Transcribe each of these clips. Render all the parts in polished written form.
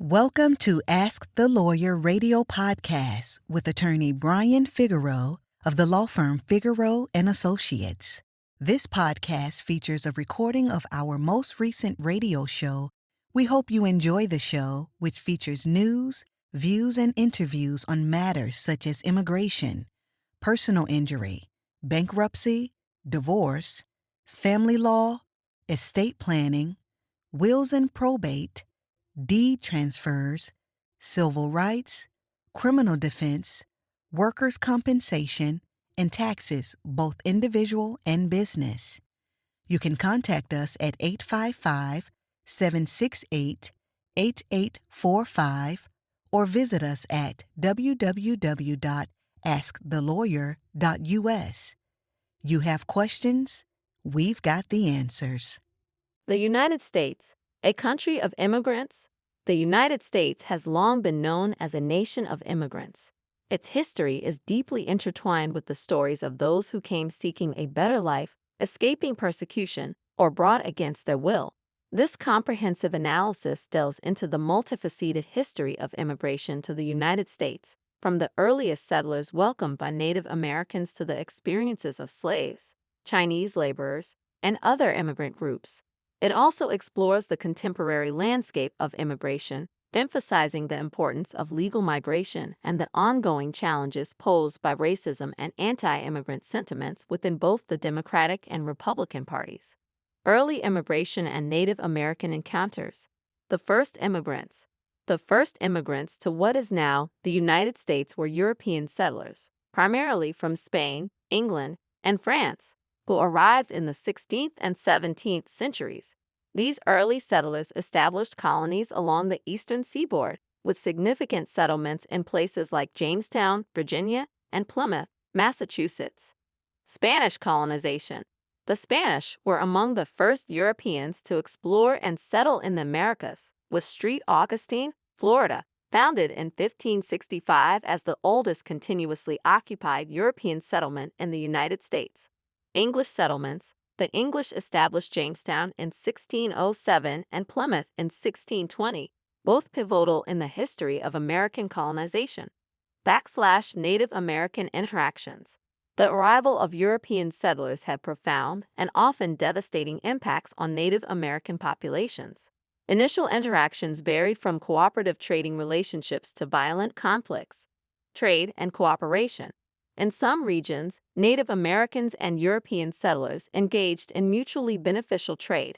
Welcome to Ask the Lawyer radio podcast with attorney Brian Figueroa of the law firm Figueroa and Associates. This podcast features a recording of our most recent radio show. We hope you enjoy the show, which features news, views, and interviews on matters such as immigration, personal injury, bankruptcy, divorce, family law, estate planning, wills and probate, deed transfers, civil rights, criminal defense, workers' compensation, and taxes, both individual and business. You can contact us at 855-768-8845 or visit us at www.askthelawyer.us. You have questions? We've got the answers. The United States, a country of immigrants. The United States has long been known as a nation of immigrants. Its history is deeply intertwined with the stories of those who came seeking a better life, escaping persecution, or brought against their will. This comprehensive analysis delves into the multifaceted history of immigration to the United States, from the earliest settlers welcomed by Native Americans to the experiences of slaves, Chinese laborers, and other immigrant groups. It also explores the contemporary landscape of immigration, emphasizing the importance of legal migration and the ongoing challenges posed by racism and anti-immigrant sentiments within both the Democratic and Republican parties. Early immigration and Native American encounters. The first immigrants. The first immigrants to what is now the United States were European settlers, primarily from Spain, England, and France, who arrived in the 16th and 17th centuries. These early settlers established colonies along the eastern seaboard, with significant settlements in places like Jamestown, Virginia, and Plymouth, Massachusetts. Spanish colonization. The Spanish were among the first Europeans to explore and settle in the Americas, with St. Augustine, Florida, founded in 1565 as the oldest continuously occupied European settlement in the United States. English settlements. The English established Jamestown in 1607 and Plymouth in 1620, both pivotal in the history of American colonization. Native American interactions. The arrival of European settlers had profound and often devastating impacts on Native American populations. Initial interactions varied from cooperative trading relationships to violent conflicts. Trade and cooperation. In some regions, Native Americans and European settlers engaged in mutually beneficial trade.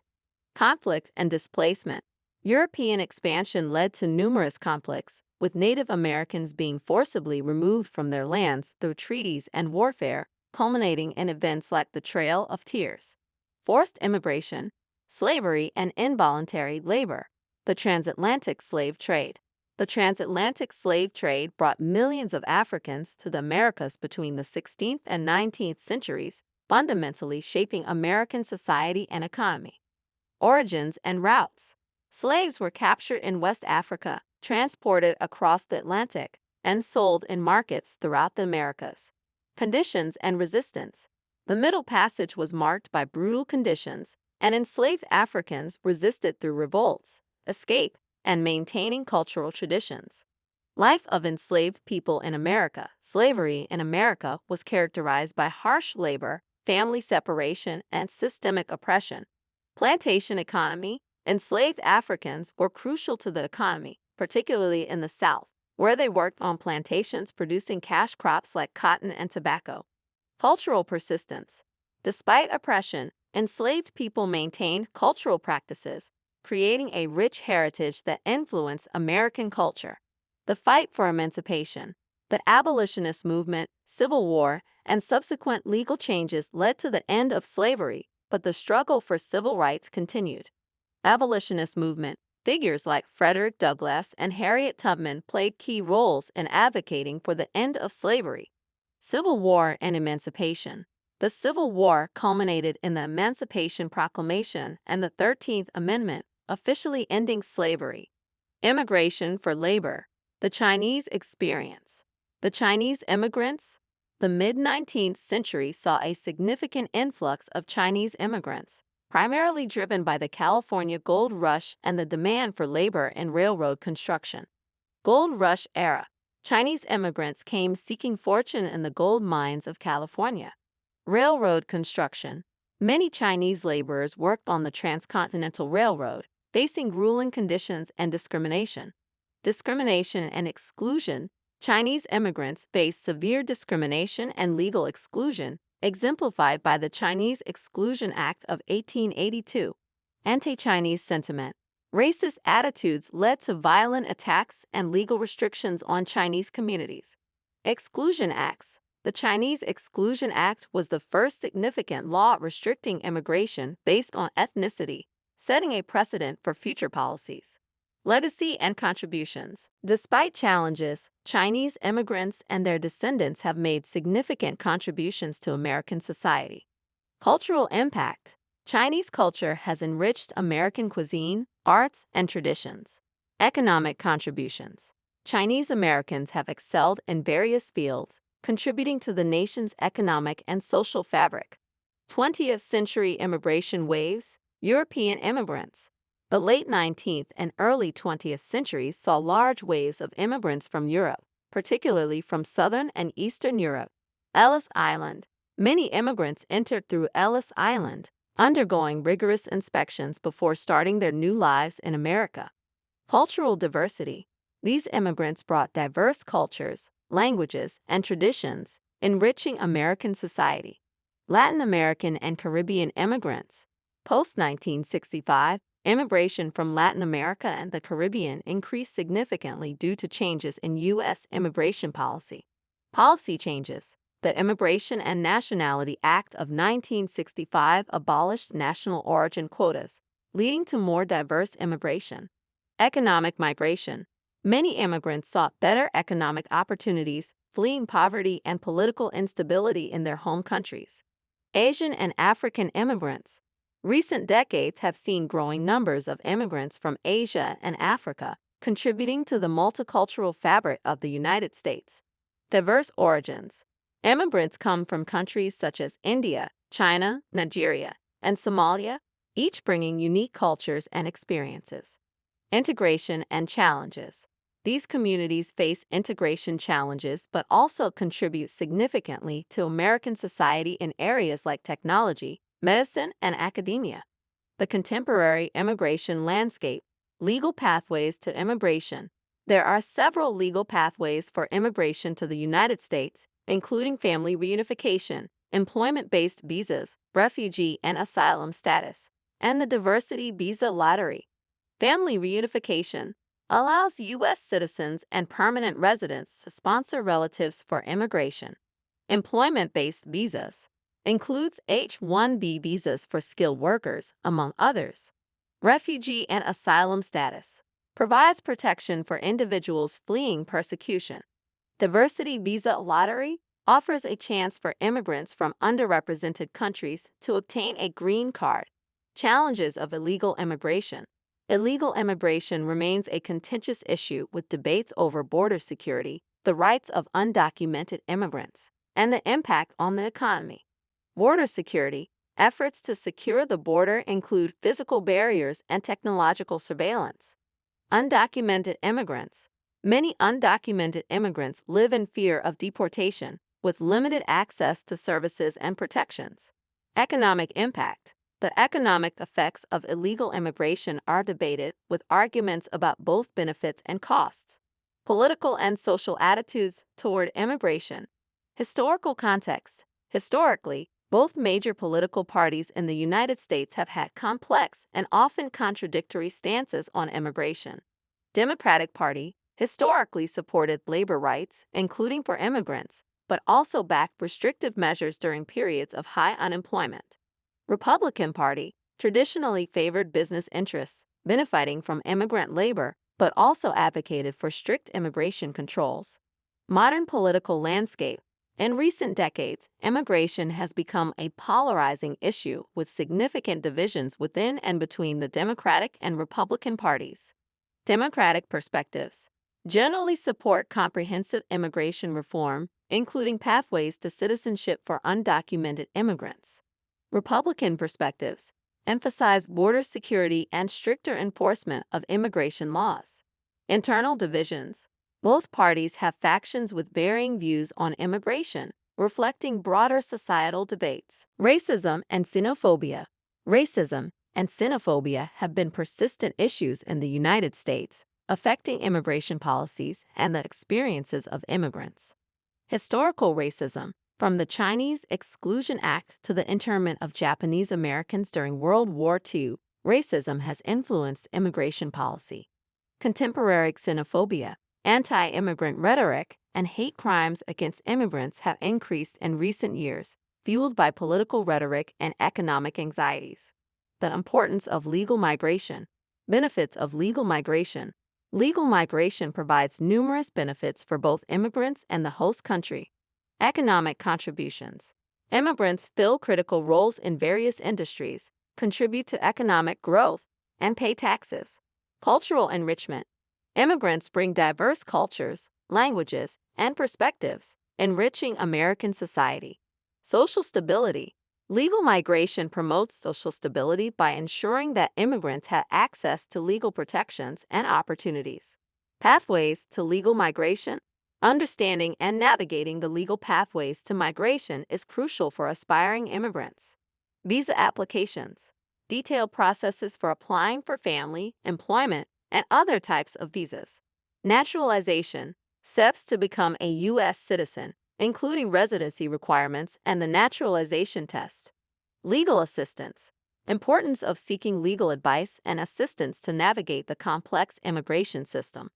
Conflict and displacement. European expansion led to numerous conflicts, with Native Americans being forcibly removed from their lands through treaties and warfare, culminating in events like the Trail of Tears. Forced immigration, slavery, and involuntary labor. The transatlantic slave trade. The transatlantic slave trade brought millions of Africans to the Americas between the 16th and 19th centuries, fundamentally shaping American society and economy. Origins and routes. Slaves were captured in West Africa, transported across the Atlantic, and sold in markets throughout the Americas. Conditions and resistance. The Middle Passage was marked by brutal conditions, and enslaved Africans resisted through revolts, escape, and maintaining cultural traditions. Life of enslaved people in America. Slavery in America was characterized by harsh labor, family separation, and systemic oppression. Plantation economy. Enslaved Africans were crucial to the economy, particularly in the South, where they worked on plantations producing cash crops like cotton and tobacco. Cultural persistence. Despite oppression, enslaved people maintained cultural practices, creating a rich heritage that influenced American culture. The fight for emancipation. The abolitionist movement, Civil War, and subsequent legal changes led to the end of slavery, but the struggle for civil rights continued. Abolitionist movement. Figures like Frederick Douglass and Harriet Tubman played key roles in advocating for the end of slavery. Civil War and emancipation. The Civil War culminated in the Emancipation Proclamation and the 13th Amendment, officially ending slavery. Immigration for labor. The Chinese experience. The Chinese immigrants. The mid-19th century saw a significant influx of Chinese immigrants, primarily driven by the California Gold Rush and the demand for labor in railroad construction. Gold Rush era. Chinese immigrants came seeking fortune in the gold mines of California. Railroad construction. Many Chinese laborers worked on the Transcontinental Railroad, facing grueling conditions and discrimination. Discrimination and exclusion. Chinese immigrants faced severe discrimination and legal exclusion, exemplified by the Chinese Exclusion Act of 1882. Anti-Chinese sentiment. Racist attitudes led to violent attacks and legal restrictions on Chinese communities. Exclusion acts. The Chinese Exclusion Act was the first significant law restricting immigration based on ethnicity, setting a precedent for future policies. Legacy and contributions. Despite challenges, Chinese immigrants and their descendants have made significant contributions to American society. Cultural impact. Chinese culture has enriched American cuisine, arts, and traditions. Economic contributions. Chinese Americans have excelled in various fields, contributing to the nation's economic and social fabric. 20th century immigration waves. European immigrants. The late 19th and early 20th centuries saw large waves of immigrants from Europe, particularly from Southern and Eastern Europe. Ellis Island. Many immigrants entered through Ellis Island, undergoing rigorous inspections before starting their new lives in America. Cultural diversity. These immigrants brought diverse cultures, languages, and traditions, enriching American society. Latin American and Caribbean immigrants. Post-1965, immigration from Latin America and the Caribbean increased significantly due to changes in U.S. immigration policy. Policy changes. The Immigration and Nationality Act of 1965 abolished national origin quotas, leading to more diverse immigration. Economic migration. Many immigrants sought better economic opportunities, fleeing poverty and political instability in their home countries. Asian and African immigrants. Recent decades have seen growing numbers of immigrants from Asia and Africa, contributing to the multicultural fabric of the United States. Diverse origins. Immigrants come from countries such as India, China, Nigeria, and Somalia, each bringing unique cultures and experiences. Integration and challenges. These communities face integration challenges but also contribute significantly to American society in areas like technology, medicine, and academia. The contemporary immigration landscape. Legal pathways to immigration. There are several legal pathways for immigration to the United States, including family reunification, employment-based visas, refugee and asylum status, and the diversity visa lottery. Family reunification allows U.S. citizens and permanent residents to sponsor relatives for immigration. Employment-based visas includes H-1B visas for skilled workers, among others. Refugee and asylum status provides protection for individuals fleeing persecution. Diversity visa lottery offers a chance for immigrants from underrepresented countries to obtain a green card. Challenges of illegal immigration. Illegal immigration remains a contentious issue with debates over border security, the rights of undocumented immigrants, and the impact on the economy. Border security. Efforts to secure the border include physical barriers and technological surveillance. Undocumented immigrants. Many undocumented immigrants live in fear of deportation, with limited access to services and protections. Economic impact. The economic effects of illegal immigration are debated, with arguments about both benefits and costs. Political and social attitudes toward immigration. Historical context. Historically, both major political parties in the United States have had complex and often contradictory stances on immigration. Democratic Party historically supported labor rights, including for immigrants, but also backed restrictive measures during periods of high unemployment. Republican Party traditionally favored business interests, benefiting from immigrant labor, but also advocated for strict immigration controls. Modern political landscape. In recent decades, immigration has become a polarizing issue with significant divisions within and between the Democratic and Republican parties. Democratic perspectives generally support comprehensive immigration reform, including pathways to citizenship for undocumented immigrants. Republican perspectives emphasize border security and stricter enforcement of immigration laws. Internal divisions. Both parties have factions with varying views on immigration, reflecting broader societal debates. Racism and xenophobia. Racism and xenophobia have been persistent issues in the United States, affecting immigration policies and the experiences of immigrants. Historical racism. From the Chinese Exclusion Act to the internment of Japanese Americans during World War II, racism has influenced immigration policy. Contemporary xenophobia, anti-immigrant rhetoric, and hate crimes against immigrants have increased in recent years, fueled by political rhetoric and economic anxieties. The importance of legal migration. Benefits of legal migration. Legal migration provides numerous benefits for both immigrants and the host country. Economic contributions. Immigrants fill critical roles in various industries, contribute to economic growth, and pay taxes. Cultural enrichment. Immigrants bring diverse cultures, languages, and perspectives, enriching American society. Social stability. Legal migration promotes social stability by ensuring that immigrants have access to legal protections and opportunities. Pathways to legal migration. Understanding and navigating the legal pathways to migration is crucial for aspiring immigrants. Visa applications. Detailed processes for applying for family, employment, and other types of visas. Naturalization. Steps to become a U.S. citizen, including residency requirements and the naturalization test. Legal assistance. Importance of seeking legal advice and assistance to navigate the complex immigration system.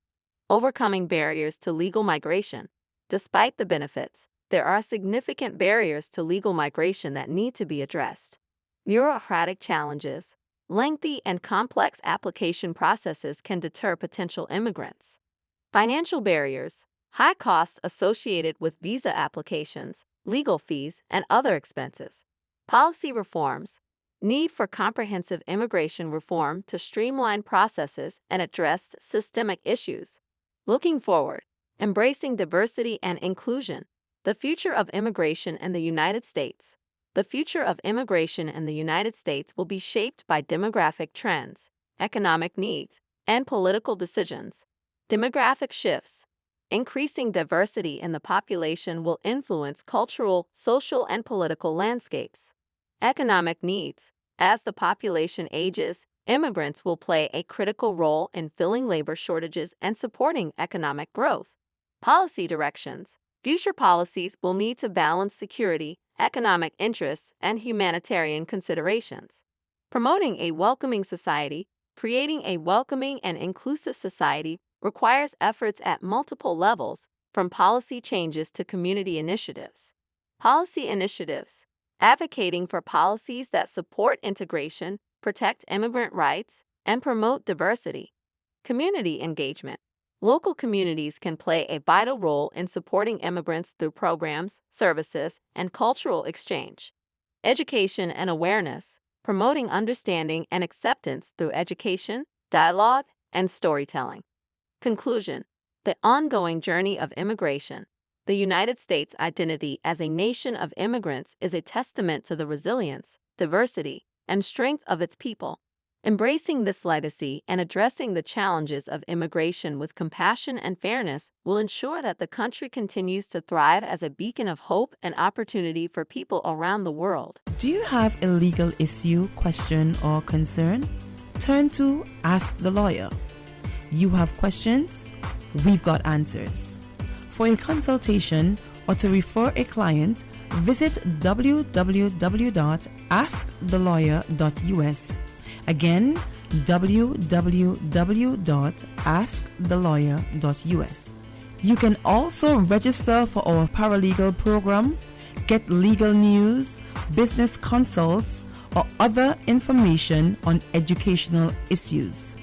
Overcoming barriers to legal migration. Despite the benefits, there are significant barriers to legal migration that need to be addressed. Bureaucratic challenges. Lengthy and complex application processes can deter potential immigrants. Financial barriers. High costs associated with visa applications, legal fees, and other expenses. Policy reforms. Need for comprehensive immigration reform to streamline processes and address systemic issues. Looking forward, embracing diversity and inclusion. The future of immigration in the United States. The future of immigration in the United States will be shaped by demographic trends, economic needs, and political decisions. Demographic shifts. Increasing diversity in the population will influence cultural, social, and political landscapes. Economic needs. As the population ages, immigrants will play a critical role in filling labor shortages and supporting economic growth. Policy directions. Future policies will need to balance security, economic interests, and humanitarian considerations. Promoting a welcoming society. Creating a welcoming and inclusive society requires efforts at multiple levels, from policy changes to community initiatives. Policy initiatives. Advocating for policies that support integration, protect immigrant rights, and promote diversity. Community engagement. Local communities can play a vital role in supporting immigrants through programs, services, and cultural exchange. Education and awareness. Promoting understanding and acceptance through education, dialogue, and storytelling. Conclusion. The ongoing journey of immigration. The United States' identity as a nation of immigrants is a testament to the resilience, diversity, and strength of its people. Embracing this legacy and addressing the challenges of immigration with compassion and fairness will ensure that the country continues to thrive as a beacon of hope and opportunity for people around the world. Do you have a legal issue, question, or concern? Turn to Ask the Lawyer. You have questions? We've got answers. For a consultation or to refer a client, visit www.askthelawyer.us. Again, www.askthelawyer.us. You can also register for our paralegal program, get legal news, business consults, or other information on educational issues.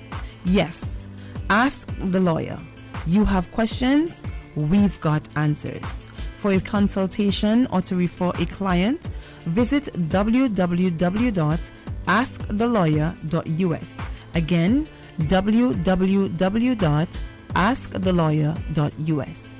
Yes, Ask the Lawyer. You have questions? We've got answers. For a consultation or to refer a client, visit www.askthelawyer.us. Again, www.askthelawyer.us.